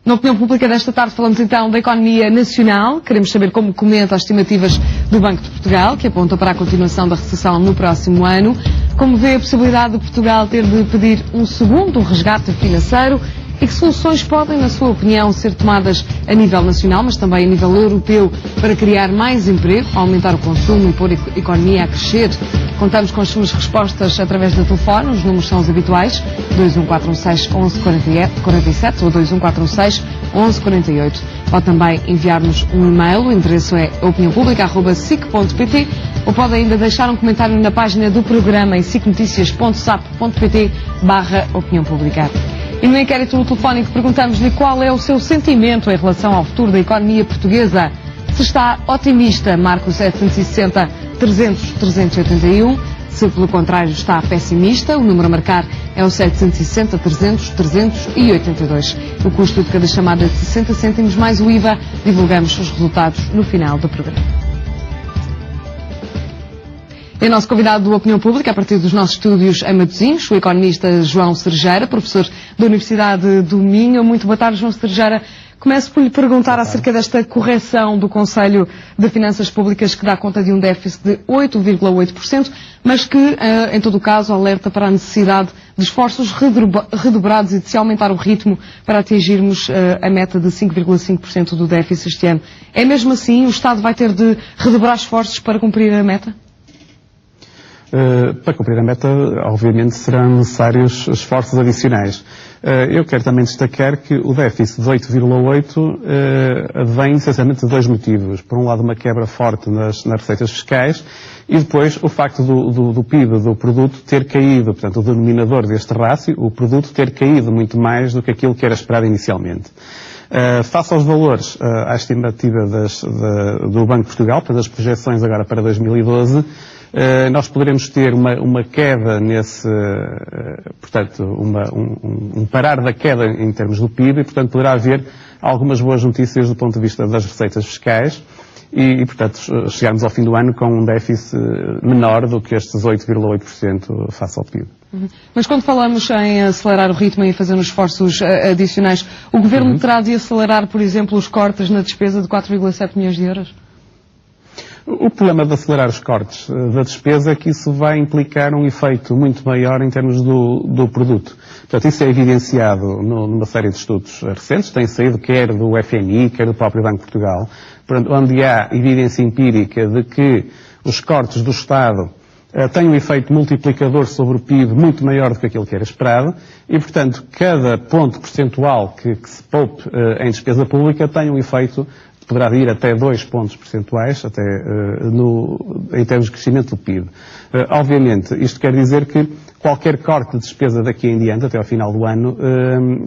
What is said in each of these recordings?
Na opinião pública desta tarde falamos então da economia nacional. Queremos saber como comenta as estimativas do Banco de Portugal, que apontam para a continuação da recessão no próximo ano. Como vê a possibilidade de Portugal ter de pedir um segundo resgate financeiro e que soluções podem, na sua opinião, ser tomadas a nível nacional, mas também a nível europeu, para criar mais emprego, aumentar o consumo e pôr a economia a crescer? Contamos com as suas respostas através do telefone. Os números são os habituais: 21416 1147 ou 21416 1148. Pode também enviar-nos um e-mail, o endereço é opiniãopublica@sic.pt, ou pode ainda deixar um comentário na página do programa em sicnoticias.sap.pt/opinião pública. E no inquérito telefónico perguntamos-lhe qual é o seu sentimento em relação ao futuro da economia portuguesa. Se está otimista, marca o 760 300 381. Se, pelo contrário, está pessimista, o número a marcar é o 760 300 382. O custo de cada chamada é de 60 cêntimos mais o IVA. Divulgamos os resultados no final do programa. É nosso convidado do Opinião Pública, a partir dos nossos estúdios em Matosinhos, o economista João Cerejeira, professor da Universidade do Minho. Muito boa tarde, João Cerejeira. Começo por lhe perguntar acerca desta correção do Conselho de Finanças Públicas, que dá conta de um déficit de 8,8%, mas que, em todo o caso, alerta para a necessidade de esforços redobrados e de se aumentar o ritmo para atingirmos a meta de 5,5% do déficit este ano. É mesmo assim? O Estado vai ter de redobrar esforços para cumprir a meta? Para cumprir a meta, obviamente, serão necessários esforços adicionais. Eu quero também destacar que o déficit de 8,8 vem essencialmente de dois motivos. Por um lado, uma quebra forte nas receitas fiscais e depois o facto do PIB, do produto, ter caído, portanto, o denominador deste rácio, o produto, ter caído muito mais do que aquilo que era esperado inicialmente. Face aos valores, à estimativa do Banco de Portugal, para as projeções agora para 2012, nós poderemos ter uma queda nesse, portanto, um parar da queda em termos do PIB e, portanto, poderá haver algumas boas notícias do ponto de vista das receitas fiscais e portanto, chegarmos ao fim do ano com um déficit menor do que estes 8,8% face ao PIB. Mas quando falamos em acelerar o ritmo e fazer esforços adicionais, o Governo terá de acelerar, por exemplo, os cortes na despesa de 4,7 milhões de euros? O problema de acelerar os cortes da despesa é que isso vai implicar um efeito muito maior em termos do produto. Portanto, isso é evidenciado numa série de estudos recentes, tem saído quer do FMI, quer do próprio Banco de Portugal, onde há evidência empírica de que os cortes do Estado têm um efeito multiplicador sobre o PIB muito maior do que aquilo que era esperado e, portanto, cada ponto percentual que se poupe em despesa pública tem um efeito que poderá ir até 2 pontos percentuais, até em termos de crescimento do PIB. Obviamente, isto quer dizer que qualquer corte de despesa daqui em diante, até ao final do ano,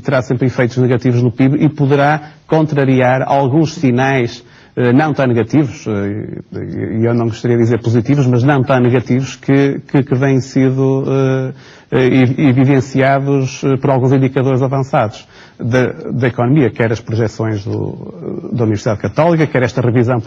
terá sempre efeitos negativos no PIB e poderá contrariar alguns sinais não tão negativos, e eu não gostaria de dizer positivos, mas não tão negativos que vêm sido evidenciados por alguns indicadores avançados da economia, quer as projeções da Universidade Católica, quer esta revisão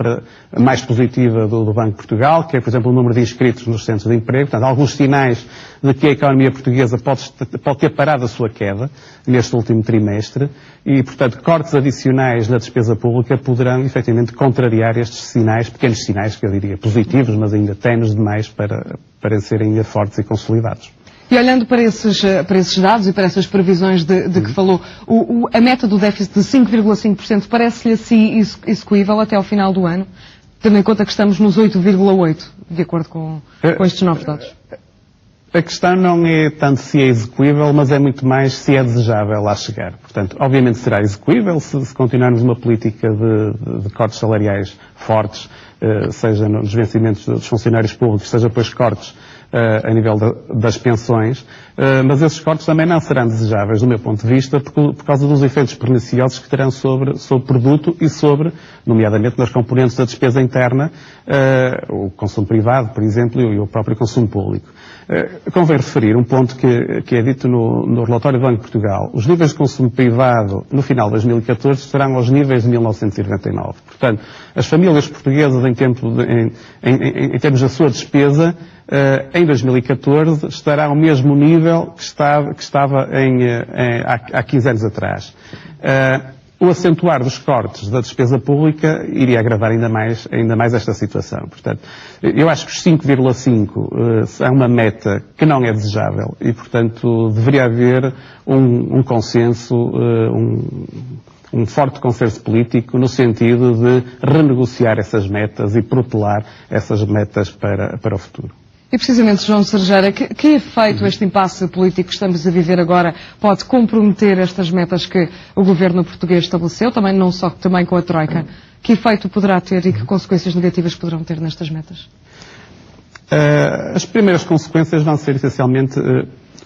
mais positiva do Banco de Portugal, quer, por exemplo, o número de inscritos nos centros de emprego. Portanto, alguns sinais de que a economia portuguesa pode ter parado a sua queda neste último trimestre e, portanto, cortes adicionais na despesa pública poderão, efetivamente, contrariar estes sinais, pequenos sinais, que eu diria positivos, mas ainda tenues demais para serem ainda fortes e consolidados. E olhando para esses dados e para essas previsões de que falou, a meta do déficit de 5,5% parece-lhe assim execuível até ao final do ano, tendo em conta que estamos nos 8,8%, de acordo com estes novos dados? A questão não é tanto se é execuível, mas é muito mais se é desejável lá chegar. Portanto, obviamente será execuível se continuarmos uma política de cortes salariais fortes, seja nos vencimentos dos funcionários públicos, seja depois cortes a nível das pensões, mas esses cortes também não serão desejáveis, do meu ponto de vista, por causa dos efeitos perniciosos que terão sobre o produto e sobre, nomeadamente, nas componentes da despesa interna, o consumo privado, por exemplo, e o próprio consumo público. Convém referir um ponto que é dito no relatório do Banco de Portugal. Os níveis de consumo privado no final de 2014 estarão aos níveis de 1999. Portanto, as famílias portuguesas, em termos da sua despesa, em 2014 estará ao mesmo nível que estava há 15 anos atrás. o acentuar dos cortes da despesa pública iria agravar ainda mais esta situação. Portanto, eu acho que os 5,5 é uma meta que não é desejável e, portanto, deveria haver um consenso, um forte consenso político no sentido de renegociar essas metas e protelar essas metas para o futuro. E precisamente, João Cerejeira, que efeito este impasse político que estamos a viver agora pode comprometer estas metas que o governo português estabeleceu, também com a Troika? Que efeito poderá ter e que consequências negativas poderão ter nestas metas? As primeiras consequências vão ser essencialmente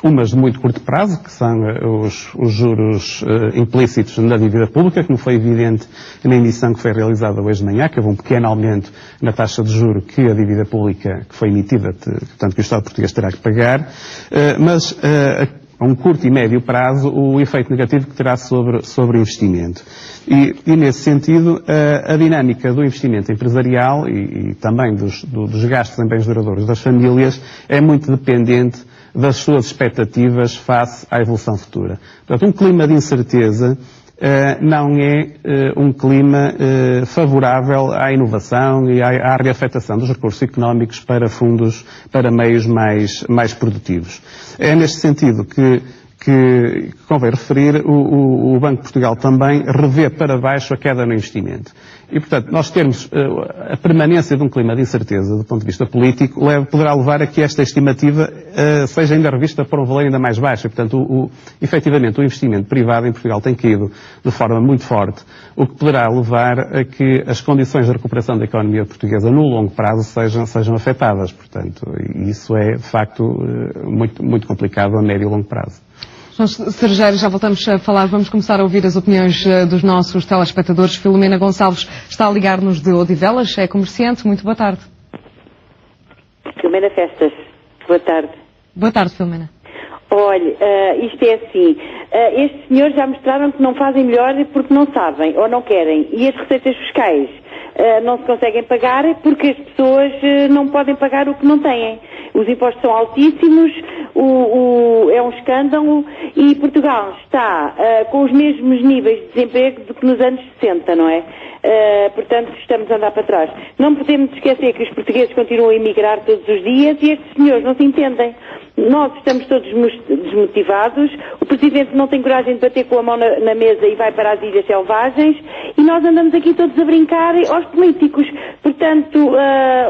umas de muito curto prazo, que são os juros implícitos na dívida pública, como foi evidente na emissão que foi realizada hoje de manhã, que houve um pequeno aumento na taxa de juro que a dívida pública que foi emitida, portanto que o Estado português terá que pagar, mas a um curto e médio prazo o efeito negativo que terá sobre o investimento. E nesse sentido, a dinâmica do investimento empresarial e também dos gastos em bens duradouros das famílias é muito dependente das suas expectativas face à evolução futura. Portanto, um clima de incerteza não é um clima favorável à inovação e à reafetação dos recursos económicos para meios mais produtivos. É neste sentido que convém referir, o Banco de Portugal também revê para baixo a queda no investimento. E, portanto, nós termos a permanência de um clima de incerteza do ponto de vista político poderá levar a que esta estimativa seja ainda revista por um valor ainda mais baixo. E, portanto, efetivamente, o investimento privado em Portugal tem caído de forma muito forte, o que poderá levar a que as condições de recuperação da economia portuguesa no longo prazo sejam afetadas. Portanto, isso é, de facto, muito complicado a médio e longo prazo. João Cerejeira, já voltamos a falar. Vamos começar a ouvir as opiniões dos nossos telespectadores. Filomena Gonçalves está a ligar-nos de Odivelas, é comerciante. Muito boa tarde. Filomena Festas, boa tarde. Boa tarde, Filomena. Olha, isto é assim, estes senhores já mostraram que não fazem melhor porque não sabem ou não querem. E as receitas fiscais não se conseguem pagar porque as pessoas não podem pagar o que não têm. Os impostos são altíssimos, é um escândalo e Portugal está com os mesmos níveis de desemprego do que nos anos 60, não é? Portanto, estamos a andar para trás. Não podemos esquecer que os portugueses continuam a emigrar todos os dias e estes senhores não se entendem. Nós estamos todos desmotivados, o Presidente não tem coragem de bater com a mão na mesa e vai para as Ilhas Selvagens e nós andamos aqui todos a brincar aos políticos. Portanto,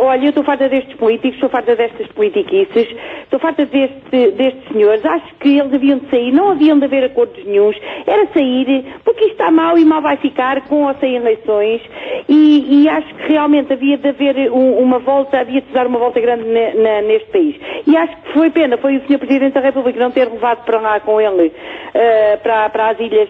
olha, eu estou farta destes políticos, estou farta destas politiquices, estou farta destes senhores. Acho que eles haviam de sair, não haviam de haver acordos nenhuns, era sair, porque isto está mal e mal vai ficar com ou sem eleições e acho que realmente havia de haver uma volta, havia de dar uma volta grande neste país. E acho que foi pena, foi o Sr. Presidente da República não ter levado para lá com ele, para as ilhas,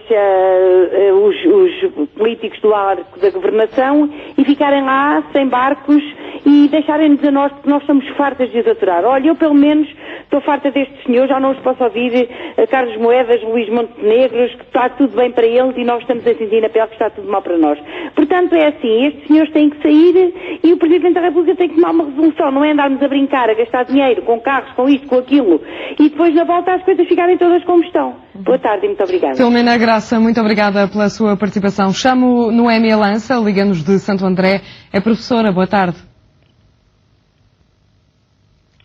os políticos do arco da governação e ficarem lá sem barcos e deixarem-nos a nós, porque nós estamos fartas de os aturar. Olha, eu pelo menos estou farta destes senhores, já não os posso ouvir, Carlos Moedas, Luís Montenegros, que está tudo bem para eles e nós estamos a sentir na pele que está tudo mal para nós. Portanto, é assim, estes senhores têm que sair e o Presidente da República tem que tomar uma resolução, não é andarmos a brincar, a gastar dinheiro com carros, com isto, com aquilo, e depois na volta as coisas ficarem todas como estão. Boa tarde e muito obrigada. Filomena Graça, muito obrigada pela sua participação. Chamo Noémia Lança, liga-nos de Santo André, é professora, boa tarde.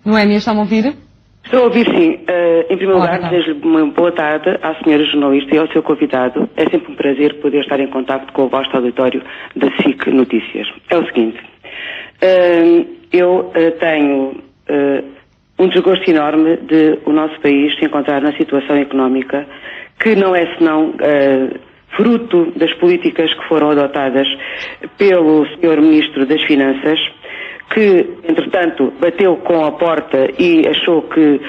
Noémia, está-me a ouvir? Estou a ouvir, sim. Em primeiro lugar, desejo-lhe uma boa tarde à senhora jornalista e ao seu convidado. É sempre um prazer poder estar em contacto com o vasto auditório da SIC Notícias. É o seguinte, eu tenho um desgosto enorme de o nosso país se encontrar na situação económica que não é senão fruto das políticas que foram adotadas pelo Sr. Ministro das Finanças, que, entretanto, bateu com a porta e achou que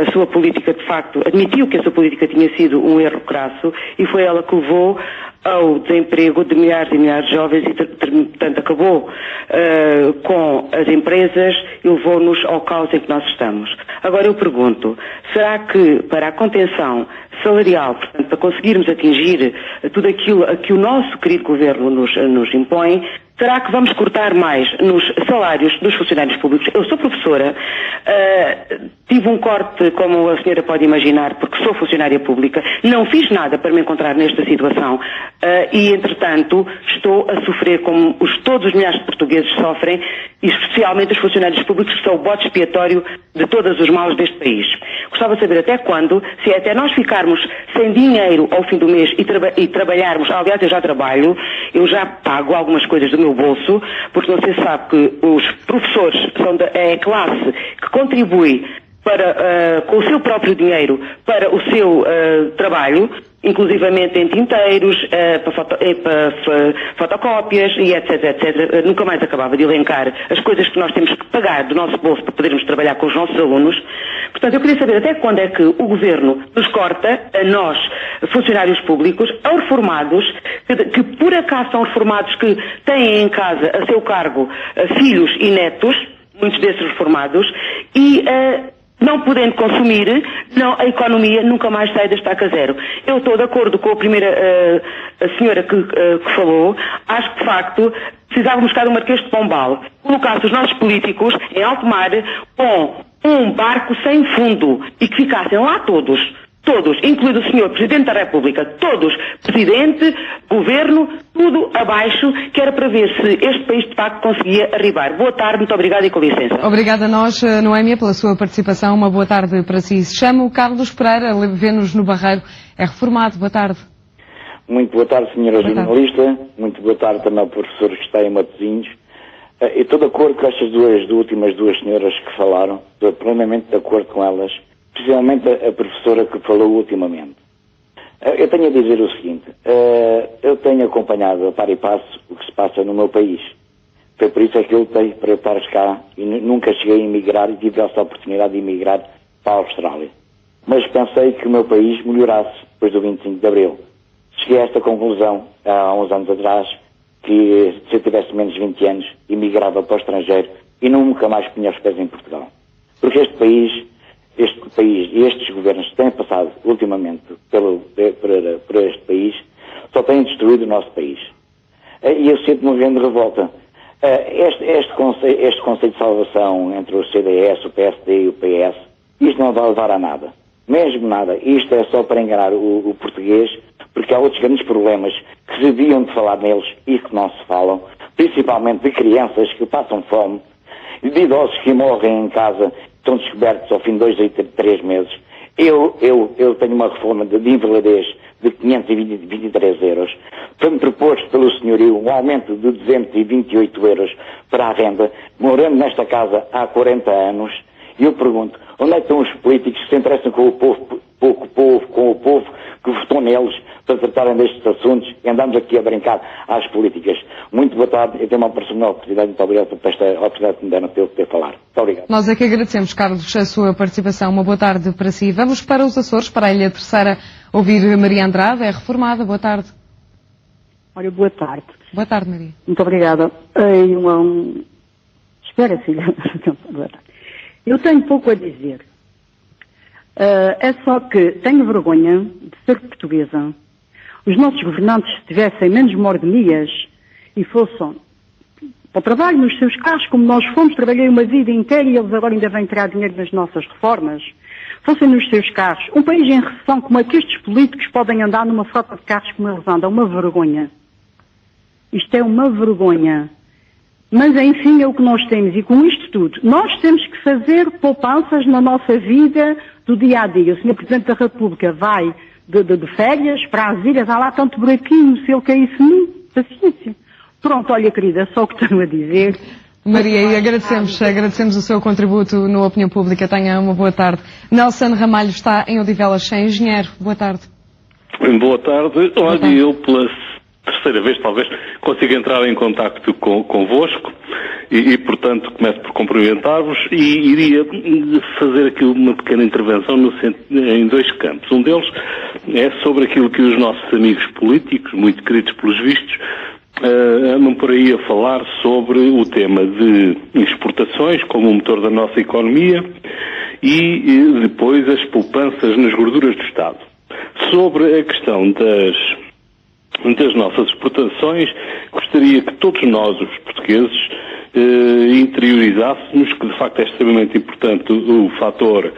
a sua política, de facto, admitiu que a sua política tinha sido um erro crasso e foi ela que levou ao desemprego de milhares e milhares de jovens e, portanto, acabou com as empresas e levou-nos ao caos em que nós estamos. Agora eu pergunto, será que para a contenção salarial, portanto, para conseguirmos atingir tudo aquilo a que o nosso querido governo nos impõe, será que vamos cortar mais nos salários dos funcionários públicos? Eu sou professora, tive um corte, como a senhora pode imaginar, porque sou funcionária pública, não fiz nada para me encontrar nesta situação e, entretanto, estou a sofrer como todos os milhares de portugueses sofrem, e especialmente os funcionários públicos, que são o bode expiatório de todos os males deste país. Gostava de saber até quando, se é até nós ficarmos sem dinheiro ao fim do mês e trabalharmos, aliás, eu já trabalho, eu já pago algumas coisas do meu bolso, porque não sei se sabe que os professores são a classe que contribui com o seu próprio dinheiro para o seu trabalho, inclusivamente em tinteiros, para fotocópias e etc. Nunca mais acabava de elencar as coisas que nós temos que pagar do nosso bolso para podermos trabalhar com os nossos alunos. Portanto, eu queria saber até quando é que o Governo nos corta, a nós, funcionários públicos, aos reformados, que por acaso são reformados que têm em casa a seu cargo filhos e netos, muitos desses reformados, e não podendo consumir, a economia nunca mais sai da estaca zero. Eu estou de acordo com a primeira a senhora que falou. Acho que, de facto, precisávamos buscar o Marquês de Pombal, colocasse os nossos políticos em alto mar com um barco sem fundo e que ficassem lá todos, incluído o senhor Presidente da República, todos, Presidente, Governo, tudo abaixo, que era para ver se este país de facto conseguia arribar. Boa tarde, muito obrigada e com licença. Obrigada a nós, Noémia, pela sua participação. Uma boa tarde para si. Se chama o Carlos Pereira, vê-nos no Barreiro, é reformado. Boa tarde. Muito boa tarde, senhora jornalista. Muito boa tarde também ao professor que está em Matosinhos. Eu estou de acordo com estas últimas duas senhoras que falaram. Estou plenamente de acordo com elas. Especialmente a professora que falou ultimamente. Eu tenho a dizer o seguinte, eu tenho acompanhado a par e passo o que se passa no meu país. Foi por isso é que eu lutei para estar cá e nunca cheguei a emigrar e tive essa oportunidade de emigrar para a Austrália. Mas pensei que o meu país melhorasse depois do 25 de Abril. Cheguei a esta conclusão há uns anos atrás, que se eu tivesse menos de 20 anos, emigrava para o estrangeiro e nunca mais punha os pés em Portugal. Porque este país e estes governos que têm passado ultimamente por este país só têm destruído o nosso país. E eu sinto-me um grande revolta. Este conceito de salvação entre o CDS, o PSD e o PS, isto não vai levar a nada. Mesmo nada. Isto é só para enganar o português, porque há outros grandes problemas que se deviam de falar neles e que não se falam, principalmente de crianças que passam fome, de idosos que morrem em casa, estão descobertos ao fim de 2 a 3 meses. Eu tenho uma reforma de invalidez de 523 euros. Foi-me proposto pelo senhorio um aumento de 228 euros para a renda, morando nesta casa há 40 anos. E eu pergunto, onde é que estão os políticos que se interessam com o povo, que votou neles para tratarem destes assuntos e andamos aqui a brincar às políticas? Muito boa tarde, eu tenho uma personal oportunidade, muito obrigado por esta oportunidade que me deram de poder falar. Muito obrigado. Nós é que agradecemos, Carlos, a sua participação. Uma boa tarde para si. Vamos para os Açores, para a Ilha Terceira, ouvir Maria Andrade, é reformada. Boa tarde. Olha, boa tarde. Boa tarde, Maria. Muito obrigada. Espera, filha. Eu tenho pouco a dizer. É só que tenho vergonha de ser portuguesa. Os nossos governantes, se tivessem menos mordomias e fossem para o trabalho nos seus carros, como nós fomos, trabalhei uma vida inteira e eles agora ainda vêm tirar dinheiro nas nossas reformas, fossem nos seus carros. Um país em recessão, como é que estes políticos podem andar numa frota de carros como eles andam? Uma vergonha. Isto é uma vergonha. Mas, enfim, é o que nós temos. E com isto tudo, nós temos que fazer poupanças na nossa vida do dia a dia. O Sr. Presidente da República vai de férias para as ilhas, há lá tanto buraquinho, se ele caísse num, paciência. Pronto, olha, querida, é só o que tenho a dizer. Maria, e agradecemos o seu contributo na opinião pública. Tenha uma boa tarde. Nelson Ramalho está em Odivelas, sem engenheiro. Boa tarde. Boa tarde. Olha, eu pela terceira vez, talvez, consigo entrar em contacto convosco e, portanto, começo por cumprimentar-vos e iria fazer aqui uma pequena intervenção em 2 campos. Um deles é sobre aquilo que os nossos amigos políticos, muito queridos pelos vistos, andam por aí a falar sobre o tema de exportações como o motor da nossa economia e depois as poupanças nas gorduras do Estado. Sobre a questão das nossas exportações, gostaria que todos nós, os portugueses, interiorizássemos que de facto é extremamente importante o fator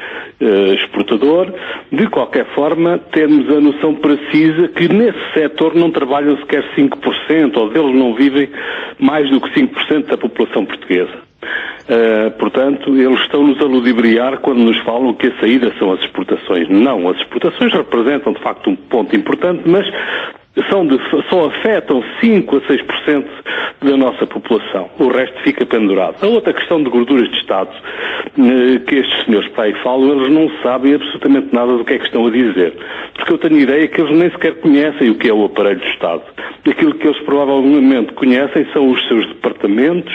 exportador. De qualquer forma, temos a noção precisa que nesse setor não trabalham sequer 5%, ou deles não vivem mais do que 5% da população portuguesa. Portanto, eles estão-nos a ludibriar quando nos falam que a saída são as exportações. Não, as exportações representam de facto um ponto importante, mas só afetam 5 a 6% da nossa população. O resto fica pendurado. A outra questão de gorduras de Estado, que estes senhores para aí falam, eles não sabem absolutamente nada do que é que estão a dizer. Porque eu tenho a ideia que eles nem sequer conhecem o que é o aparelho de Estado. Aquilo que eles provavelmente conhecem são os seus departamentos,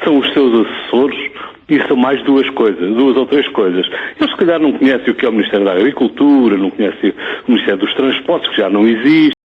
são os seus assessores, e são mais duas ou três coisas. Eles se calhar não conhecem o que é o Ministério da Agricultura, não conhecem o Ministério dos Transportes, que já não existe.